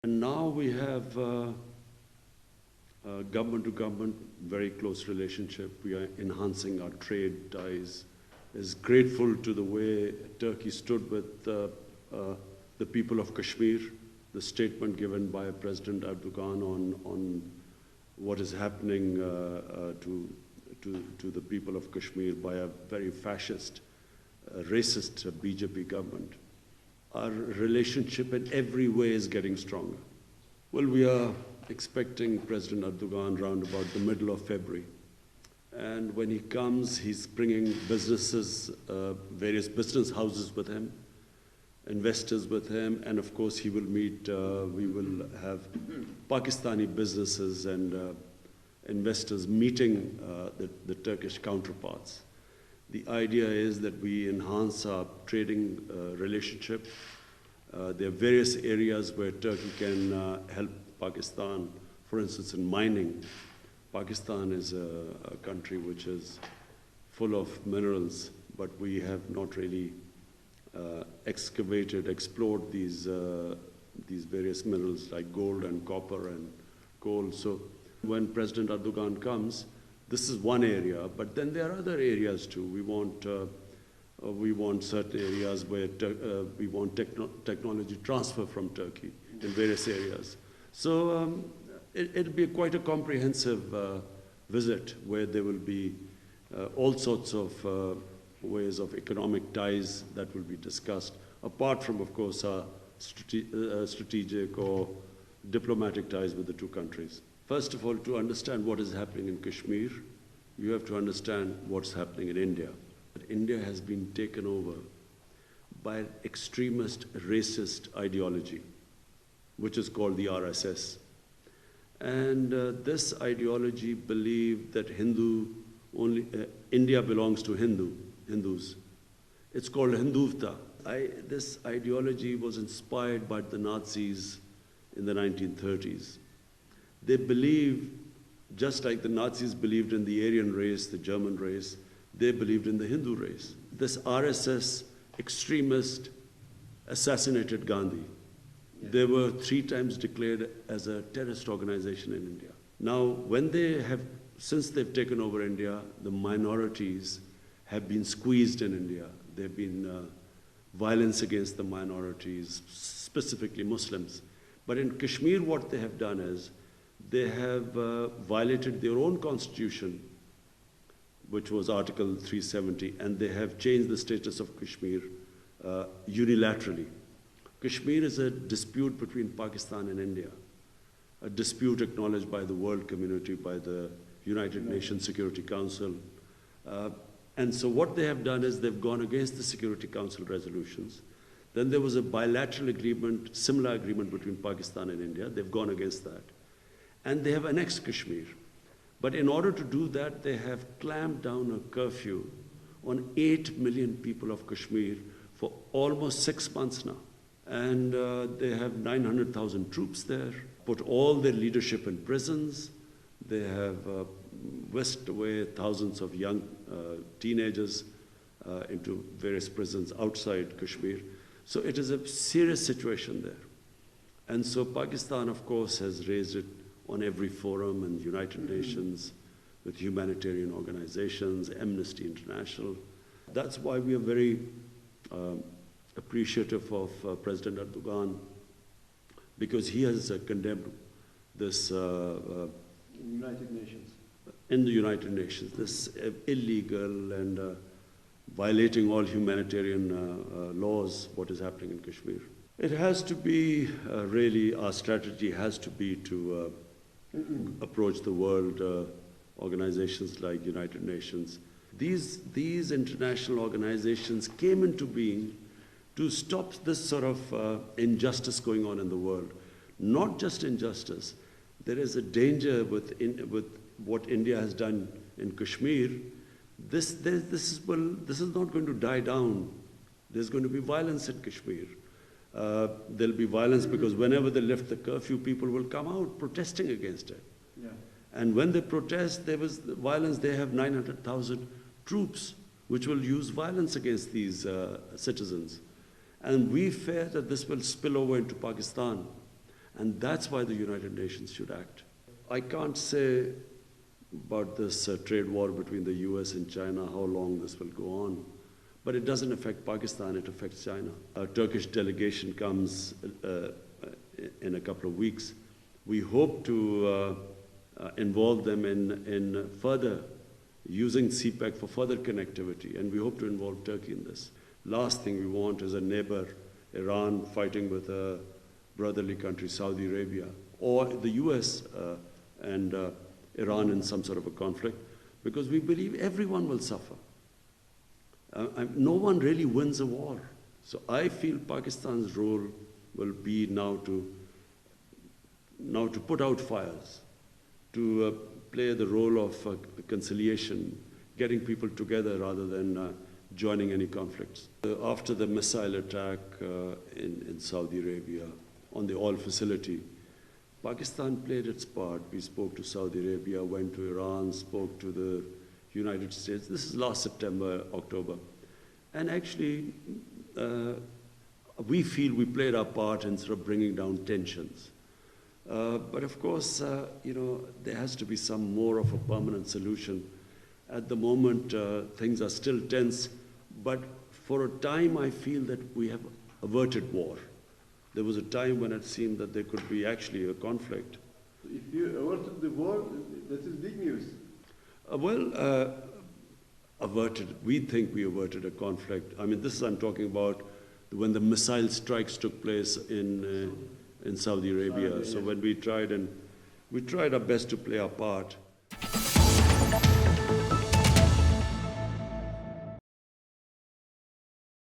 And now we have government-to-government, very close relationship. We are enhancing our trade ties. Is grateful to the way Turkey stood with the people of Kashmir, the statement given by President Erdogan on what is happening to the people of Kashmir by a very fascist, racist BJP government. Our relationship in every way is getting stronger. Well, we are expecting President Erdogan around about the middle of February. And when he comes, he's bringing businesses, various business houses with him, investors with him, and of course he will meet, we will have Pakistani businesses and investors meeting the Turkish counterparts. The idea is that we enhance our trading relationship. There are various areas where Turkey can help Pakistan, for instance in mining. Pakistan is a country which is full of minerals, but we have not really explored these various minerals like gold and copper and coal. So when President Erdogan comes, this is one area, but then there are other areas too. We want certain areas where we want technology transfer from Turkey in various areas. So it'll be quite a comprehensive visit where there will be all sorts of ways of economic ties that will be discussed, apart from, of course, strategic or diplomatic ties with the two countries. First of all, to understand what is happening in Kashmir, you have to understand what's happening in India. India has been taken over by an extremist racist ideology, which is called the RSS. And this ideology believed that India belongs to Hindus. It's called Hindutva. This ideology was inspired by the Nazis in the 1930s. They believe, just like the Nazis believed in the Aryan race, the German race, they believed in the Hindu race. This RSS extremist assassinated Gandhi. Yeah. They were 3 times declared as a terrorist organization in India. Now, since they've taken over India, the minorities have been squeezed in India. There have been violence against the minorities, specifically Muslims. But in Kashmir, what they have done is, they have violated their own constitution, which was Article 370, and they have changed the status of Kashmir unilaterally. Kashmir is a dispute between Pakistan and India, a dispute acknowledged by the world community, by the United Nations Security Council. And so what they have done is they've gone against the Security Council resolutions. Then there was a bilateral agreement, similar agreement between Pakistan and India. They've gone against that. And they have annexed Kashmir. But in order to do that, they have clamped down a curfew on 8 million people of Kashmir for almost 6 months now. And they have 900,000 troops there, put all their leadership in prisons. They have whisked away thousands of young teenagers into various prisons outside Kashmir. So it is a serious situation there. And so Pakistan, of course, has raised it on every forum in the United Nations, with humanitarian organizations, Amnesty International. That's why we are very appreciative of President Erdogan, because he has condemned this United Nations. In the United Nations, this illegal and violating all humanitarian laws, what is happening in Kashmir. It has to be, really, our strategy has to be to approach the world organizations like United Nations. These international organizations came into being to stop this sort of injustice going on in the world. Not just injustice. There is a danger with what India has done in Kashmir. This is not going to die down. There's going to be violence in Kashmir. There'll be violence because whenever they lift the curfew, people will come out protesting against it. Yeah. And when they protest, there was violence. They have 900,000 troops which will use violence against these citizens. And we fear that this will spill over into Pakistan. And that's why the United Nations should act. I can't say about this trade war between the US and China, how long this will go on. But it doesn't affect Pakistan, it affects China. A Turkish delegation comes in a couple of weeks. We hope to involve them in further using CPEC for further connectivity, and we hope to involve Turkey in this. Last thing we want is a neighbor, Iran, fighting with a brotherly country, Saudi Arabia, or the US and Iran in some sort of a conflict, because we believe everyone will suffer. No one really wins a war. So I feel Pakistan's role will be now to put out fires, to play the role of conciliation, getting people together rather than joining any conflicts. After the missile attack in Saudi Arabia on the oil facility, Pakistan played its part. We spoke to Saudi Arabia, went to Iran, spoke to the United States. This is last September, October. And actually, we feel we played our part in sort of bringing down tensions. But of course, there has to be some more of a permanent solution. At the moment, things are still tense, but for a time, I feel that we have averted war. There was a time when it seemed that there could be actually a conflict. If you averted the war, that is big news. Averted. We think we averted a conflict. I mean, I'm talking about when the missile strikes took place in Saudi Arabia. So when we tried our best to play our part.